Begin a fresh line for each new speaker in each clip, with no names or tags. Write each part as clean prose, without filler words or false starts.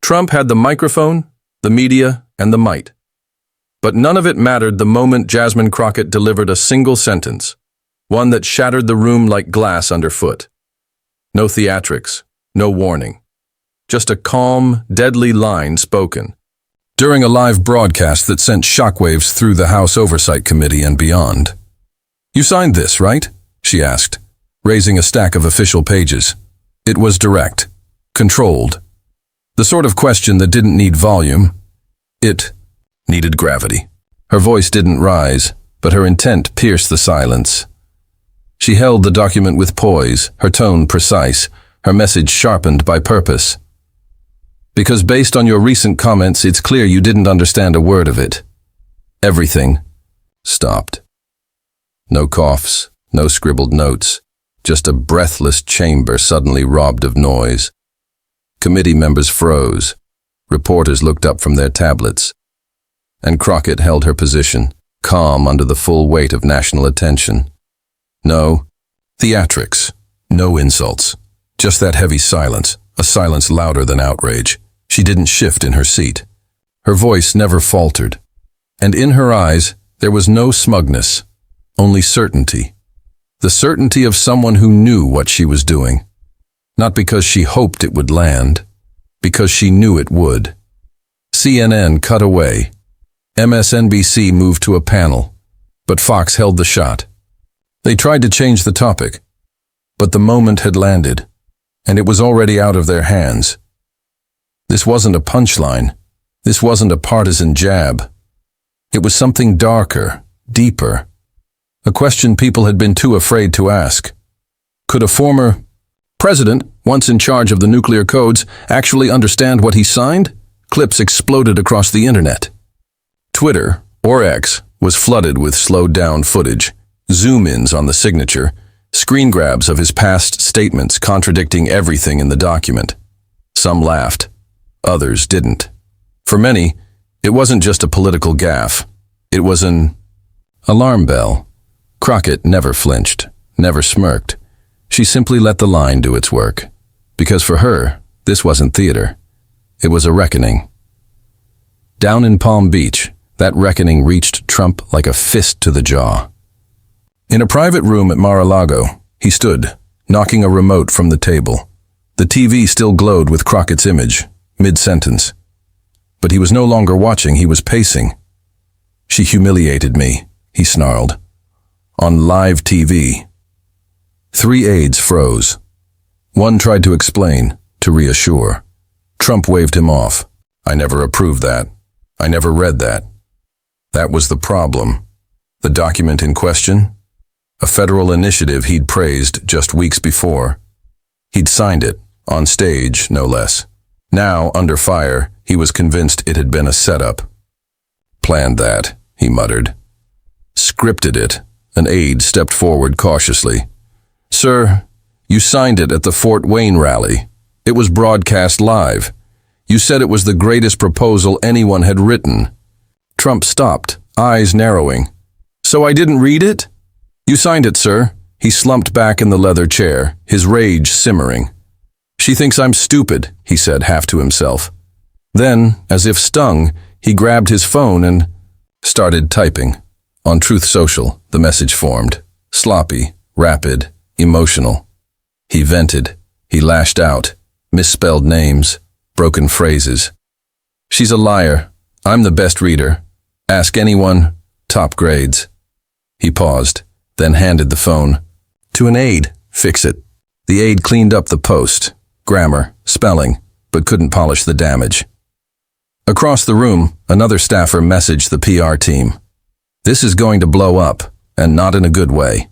Trump had the microphone, the media, and the might. But none of it mattered the moment Jasmine Crockett delivered a single sentence, one that shattered the room like glass underfoot. No theatrics, no warning. Just a calm, deadly line spoken. During a live broadcast that sent shockwaves through the House Oversight Committee and beyond. "You signed this, right?" she asked, raising a stack of official pages. It was direct, controlled. The sort of question that didn't need volume. It needed gravity. Her voice didn't rise, but her intent pierced the silence. She held the document with poise, her tone precise, her message sharpened by purpose. "Because based on your recent comments, it's clear you didn't understand a word of it." Everything stopped. No coughs, no scribbled notes, just a breathless chamber suddenly robbed of noise. Committee members froze. Reporters looked up from their tablets. And Crockett held her position, calm under the full weight of national attention. No theatrics, no insults, just that heavy silence, a silence louder than outrage. She didn't shift in her seat. Her voice never faltered. And in her eyes, there was no smugness, only certainty. The certainty of someone who knew what she was doing. Not because she hoped it would land, because she knew it would. CNN cut away. MSNBC moved to a panel, but Fox held the shot. They tried to change the topic, but the moment had landed, and it was already out of their hands. This wasn't a punchline. This wasn't a partisan jab. It was something darker, deeper. A question people had been too afraid to ask. Could a former president, once in charge of the nuclear codes, actually understand what he signed? Clips exploded across the internet. Twitter, or X, was flooded with slowed-down footage, zoom-ins on the signature, screen grabs of his past statements contradicting everything in the document. Some laughed. Others didn't. For many, it wasn't just a political gaffe. It was an alarm bell. Crockett never flinched, never smirked. She simply let the line do its work. Because for her, this wasn't theater. It was a reckoning. Down in Palm Beach, that reckoning reached Trump like a fist to the jaw. In a private room at Mar-a-Lago, he stood, knocking a remote from the table. The TV still glowed with Crockett's image, mid-sentence. But he was no longer watching, he was pacing. "She humiliated me," he snarled. "On live TV." 3 aides froze. One tried to explain, to reassure. Trump waved him off. "I never approved that. I never read that." That was the problem. The document in question? A federal initiative he'd praised just weeks before. He'd signed it, on stage, no less. Now, under fire, he was convinced it had been a setup. "Planned that," he muttered. "Scripted it." An aide stepped forward cautiously. "Sir, you signed it at the Fort Wayne rally. It was broadcast live. You said it was the greatest proposal anyone had written." Trump stopped, eyes narrowing. "So I didn't read it?" "You signed it, sir." He slumped back in the leather chair, his rage simmering. "She thinks I'm stupid," he said half to himself. Then, as if stung, he grabbed his phone and started typing. On Truth Social, the message formed. Sloppy, rapid, emotional. He vented. He lashed out. Misspelled names. Broken phrases. "She's a liar. I'm the best reader. Ask anyone. Top grades." He paused, then handed the phone. "To an aide. Fix it." The aide cleaned up the post. Grammar, spelling, but couldn't polish the damage. Across the room, another staffer messaged the PR team. "This is going to blow up, and not in a good way."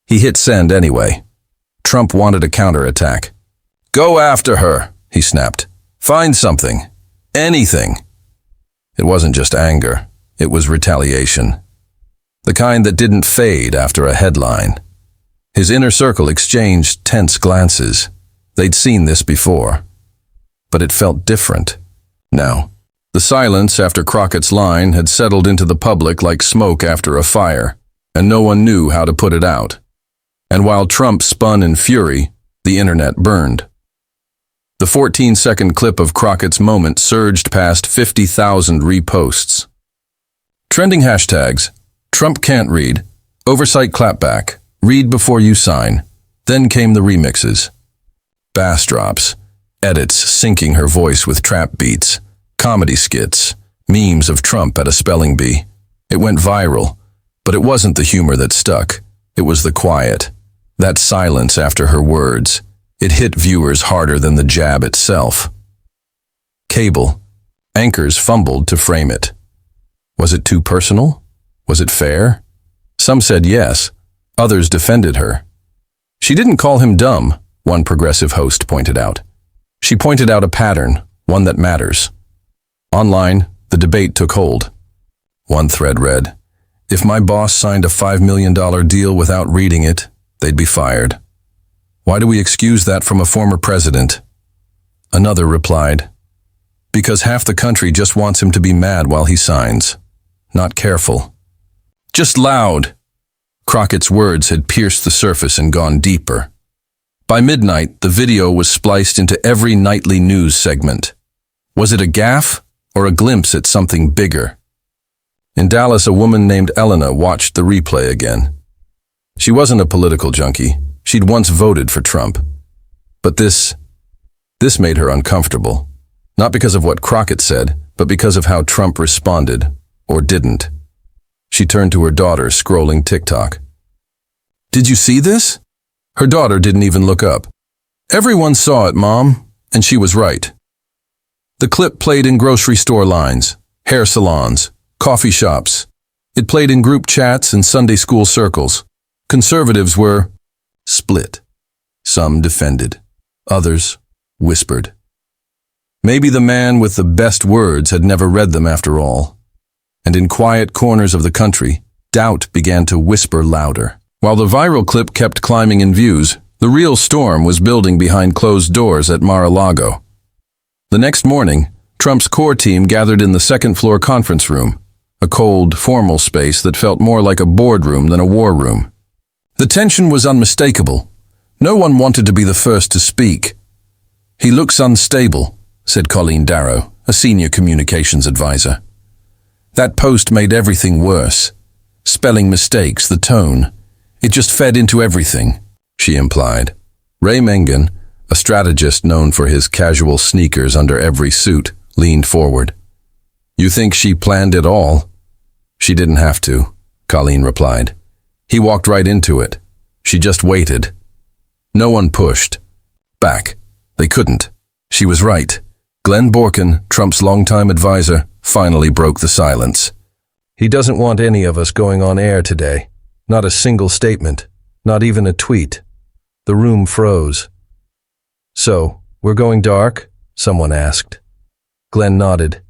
He hit send anyway. Trump wanted a counterattack. "Go after her," he snapped. "Find something. Anything." It wasn't just anger. It was retaliation. The kind that didn't fade after a headline. His inner circle exchanged tense glances. They'd seen this before. But it felt different. Now, the silence after Crockett's line had settled into the public like smoke after a fire, and no one knew how to put it out. And while Trump spun in fury, the internet burned. The 14-second clip of Crockett's moment surged past 50,000 reposts. Trending hashtags: Trump can't read, oversight clapback, read before you sign. Then came the remixes. Bass drops, edits syncing her voice with trap beats, comedy skits, memes of Trump at a spelling bee. It went viral, but it wasn't the humor that stuck. It was the quiet, that silence after her words. It hit viewers harder than the jab itself. Cable. Anchors fumbled to frame it. Was it too personal? Was it fair? Some said yes. Others defended her. She didn't call him dumb, one progressive host pointed out. She pointed out a pattern, one that matters. Online, the debate took hold. One thread read, "If my boss signed a $5 million deal without reading it, they'd be fired. Why do we excuse that from a former president?" Another replied, "Because half the country just wants him to be mad while he signs. Not careful. Just loud." Crockett's words had pierced the surface and gone deeper. By midnight, the video was spliced into every nightly news segment. Was it a gaffe or a glimpse at something bigger? In Dallas, a woman named Elena watched the replay again. She wasn't a political junkie. She'd once voted for Trump. But this made her uncomfortable. Not because of what Crockett said, but because of how Trump responded, or didn't. She turned to her daughter, scrolling TikTok. "Did you see this?" Her daughter didn't even look up. "Everyone saw it, Mom," and she was right. The clip played in grocery store lines, hair salons, coffee shops. It played in group chats and Sunday school circles. Conservatives were split. Some defended. Others whispered. Maybe the man with the best words had never read them after all. And in quiet corners of the country, doubt began to whisper louder. While the viral clip kept climbing in views, the real storm was building behind closed doors at Mar-a-Lago. The next morning, Trump's core team gathered in the second-floor conference room, a cold, formal space that felt more like a boardroom than a war room. The tension was unmistakable. No one wanted to be the first to speak. "He looks unstable," said Colleen Darrow, a senior communications advisor. That post made everything worse. Spelling mistakes, the tone. It just fed into everything, she implied. Ray Mengen, a strategist known for his casual sneakers under every suit, leaned forward. "You think she planned it all?" "She didn't have to," Colleen replied. "He walked right into it. She just waited. No one pushed back. They couldn't." She was right. Glenn Borkin, Trump's longtime advisor, finally broke the silence. "He doesn't want any of us going on air today. Not a single statement. Not even a tweet." The room froze. "So, we're going dark?" someone asked. Glenn nodded.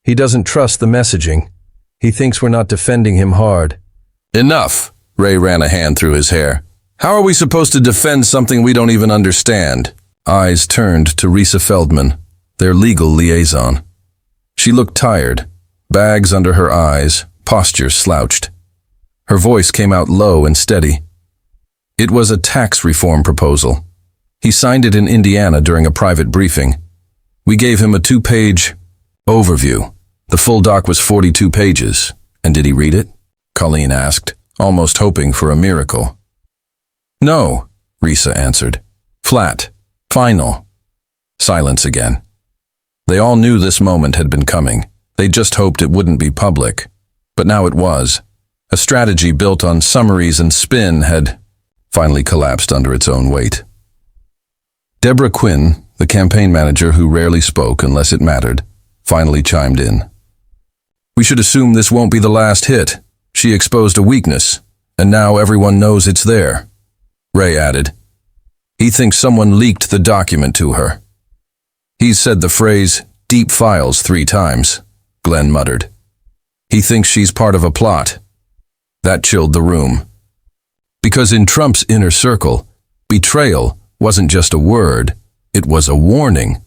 "He doesn't trust the messaging. He thinks we're not defending him hard." "Enough!" Ray ran a hand through his hair. "How are we supposed to defend something we don't even understand?" Eyes turned to Risa Feldman, their legal liaison. She looked tired, bags under her eyes, posture slouched. Her voice came out low and steady. It was a tax reform proposal. He signed it in Indiana during a private briefing. We gave him a 2-page overview. The full doc was 42 pages. "And did he read it?" Colleen asked, almost hoping for a miracle. "No," Risa answered. "Flat. Final." Silence again. They all knew this moment had been coming. They just hoped it wouldn't be public. But now it was. A strategy built on summaries and spin had finally collapsed under its own weight. Deborah Quinn, the campaign manager who rarely spoke unless it mattered, finally chimed in. "We should assume this won't be the last hit. She exposed a weakness, and now everyone knows it's there." Ray added, "He thinks someone leaked the document to her." "He's said the phrase, deep files 3 times, Glenn muttered. "He thinks she's part of a plot." That chilled the room. Because in Trump's inner circle, betrayal wasn't just a word, it was a warning.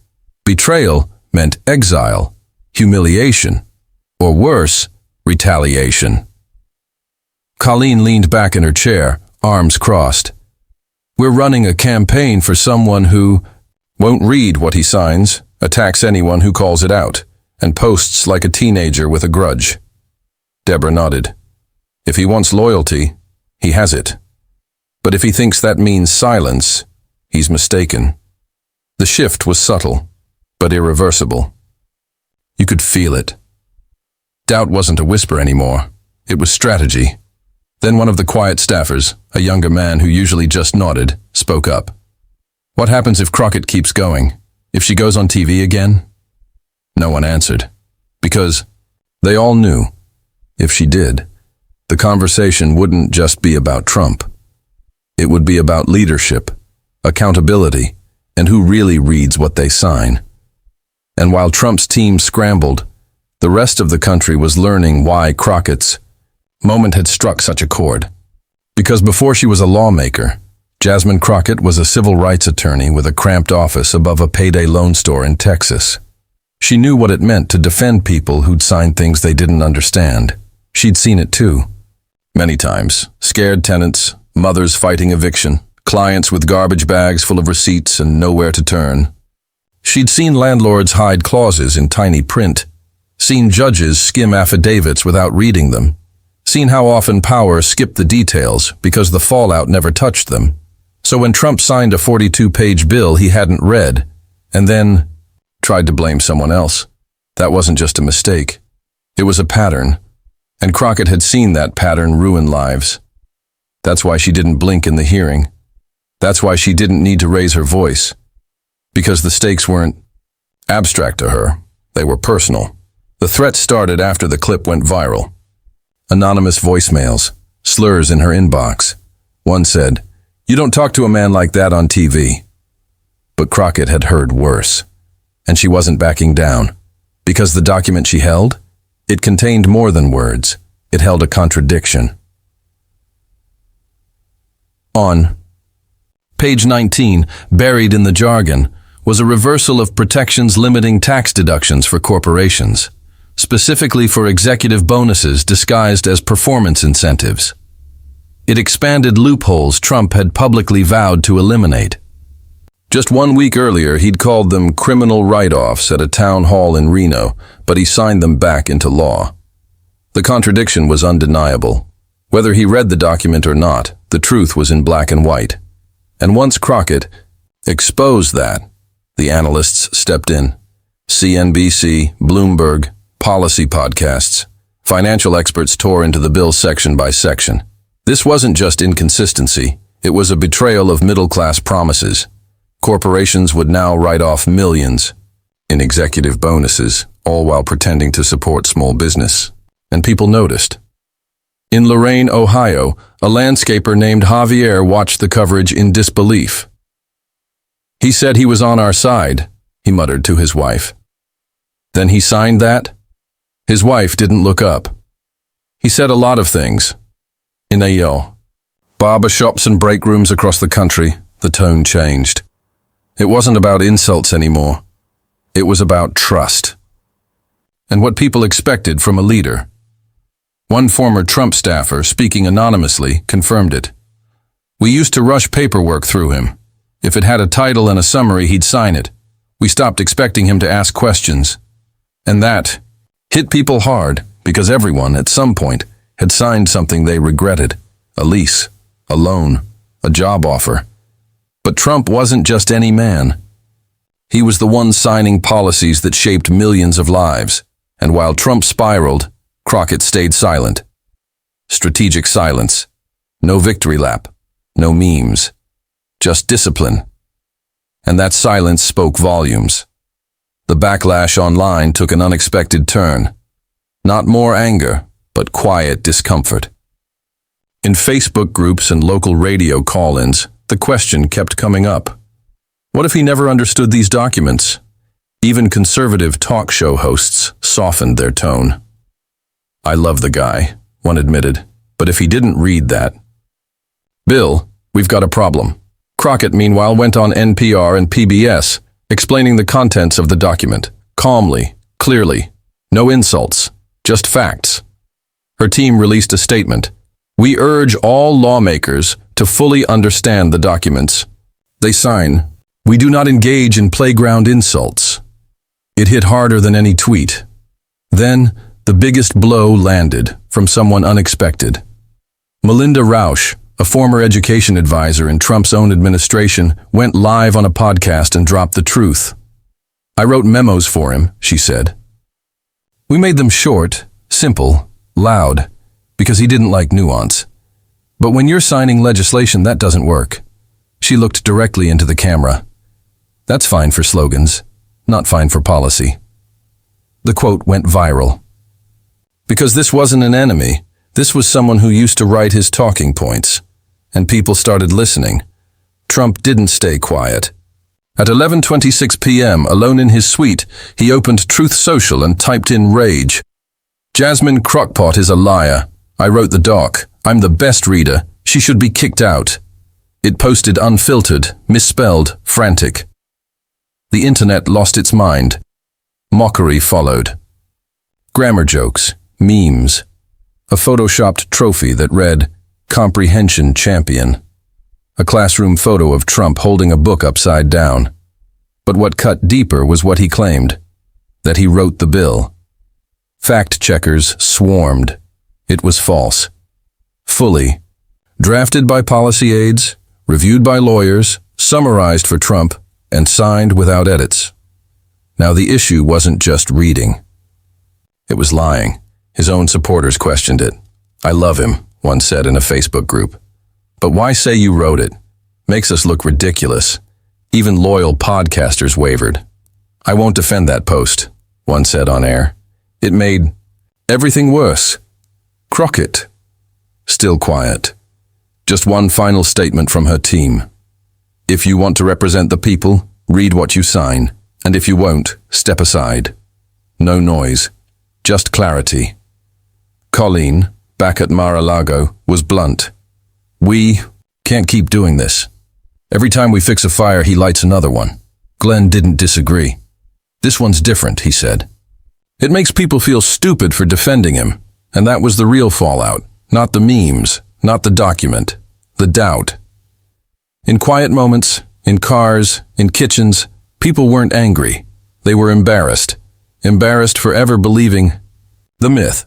Betrayal meant exile, humiliation, or worse, retaliation. Colleen leaned back in her chair, arms crossed. "We're running a campaign for someone who..." Won't read what he signs, attacks anyone who calls it out, and posts like a teenager with a grudge. Deborah nodded. If he wants loyalty, he has it. But if he thinks that means silence, he's mistaken. The shift was subtle, but irreversible. You could feel it. Doubt wasn't a whisper anymore. It was strategy. Then one of the quiet staffers, a younger man who usually just nodded, spoke up. What happens if Crockett keeps going? If she goes on TV again? No one answered. Because they all knew, if she did, the conversation wouldn't just be about Trump. It would be about leadership, accountability, and who really reads what they sign. And while Trump's team scrambled, the rest of the country was learning why Crockett's moment had struck such a chord. Because before she was a lawmaker, Jasmine Crockett was a civil rights attorney with a cramped office above a payday loan store in Texas. She knew what it meant to defend people who'd signed things they didn't understand. She'd seen it too. Many times. Scared tenants, mothers fighting eviction, clients with garbage bags full of receipts and nowhere to turn. She'd seen landlords hide clauses in tiny print, seen judges skim affidavits without reading them, seen how often power skipped the details because the fallout never touched them. So when Trump signed a 42-page bill he hadn't read, and then tried to blame someone else, that wasn't just a mistake. It was a pattern, and Crockett had seen that pattern ruin lives. That's why she didn't blink in the hearing. That's why she didn't need to raise her voice. Because the stakes weren't abstract to her, they were personal. The threat started after the clip went viral. Anonymous voicemails, slurs in her inbox. One said, "You don't talk to a man like that on TV." But Crockett had heard worse, and she wasn't backing down. Because the document she held, it contained more than words. It held a contradiction. On page 19, buried in the jargon, was a reversal of protections limiting tax deductions for corporations, specifically for executive bonuses disguised as performance incentives. It expanded loopholes Trump had publicly vowed to eliminate. Just 1 week earlier, he'd called them criminal write-offs at a town hall in Reno, but he signed them back into law. The contradiction was undeniable. Whether he read the document or not, the truth was in black and white. And once Crockett exposed that, the analysts stepped in. CNBC, Bloomberg, policy podcasts. Financial experts tore into the bill section by section. This wasn't just inconsistency, it was a betrayal of middle-class promises. Corporations would now write off millions in executive bonuses, all while pretending to support small business. And people noticed. In Lorain, Ohio, a landscaper named Javier watched the coverage in disbelief. "He said he was on our side," he muttered to his wife. "Then he signed that?" His wife didn't look up. "He said a lot of things." In a yell. Barber shops and break rooms across the country, the tone changed. It wasn't about insults anymore. It was about trust. And what people expected from a leader. One former Trump staffer, speaking anonymously, confirmed it. "We used to rush paperwork through him. If it had a title and a summary, he'd sign it. We stopped expecting him to ask questions." And that hit people hard, because everyone, at some point, had signed something they regretted. A lease, a loan, a job offer. But Trump wasn't just any man. He was the one signing policies that shaped millions of lives. And while Trump spiraled, Crockett stayed silent. Strategic silence. No victory lap. No memes. Just discipline. And that silence spoke volumes. The backlash online took an unexpected turn. Not more anger, but quiet discomfort. In Facebook groups and local radio call-ins, the question kept coming up. What if he never understood these documents? Even conservative talk show hosts softened their tone. "I love the guy," one admitted, "but if he didn't read that..." "Bill, we've got a problem." Crockett, meanwhile, went on NPR and PBS, explaining the contents of the document, calmly, clearly. No insults, just facts. Her team released a statement. "We urge all lawmakers to fully understand the documents they sign We do not engage in playground insults. It hit harder than any tweet. Then, the biggest blow landed from someone unexpected. Melinda Rausch, a former education advisor in Trump's own administration, went live on a podcast and dropped the truth. I wrote memos for him, she said. We made them short, simple, loud, because he didn't like nuance. But when you're signing legislation, that doesn't work. She looked directly into the camera. That's fine for slogans, not fine for policy. The quote went viral. Because this wasn't an enemy, this was someone who used to write his talking points. And people started listening. Trump didn't stay quiet. At 11:26 p.m., alone in his suite, he opened Truth Social and typed in rage. Jasmine Crockett is a liar. I wrote the doc. I'm the best reader. She should be kicked out. It posted unfiltered, misspelled, frantic. The internet lost its mind. Mockery followed. Grammar jokes, memes. A photoshopped trophy that read, Comprehension Champion. A classroom photo of Trump holding a book upside down. But what cut deeper was what he claimed, that he wrote the bill. Fact checkers swarmed. It was false. Fully. Drafted by policy aides, reviewed by lawyers, summarized for Trump, and signed without edits. Now the issue wasn't just reading. It was lying. His own supporters questioned it. I love him, one said in a Facebook group. But why say you wrote it? Makes us look ridiculous. Even loyal podcasters wavered. I won't defend that post, one said on air. It made everything worse. Crockett. Still quiet. Just one final statement from her team. If you want to represent the people, read what you sign. And if you won't, step aside. No noise. Just clarity. Colleen, back at Mar-a-Lago, was blunt. We can't keep doing this. Every time we fix a fire, he lights another one. Glenn didn't disagree. This one's different, he said. It makes people feel stupid for defending him, and that was the real fallout. Not the memes, not the document, the doubt. In quiet moments, in cars, in kitchens, people weren't angry. They were embarrassed. Embarrassed for ever believing the myth.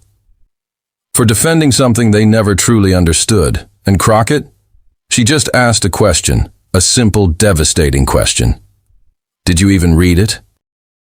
For defending something they never truly understood. And Crockett? She just asked a question, a simple, devastating question. Did you even read it?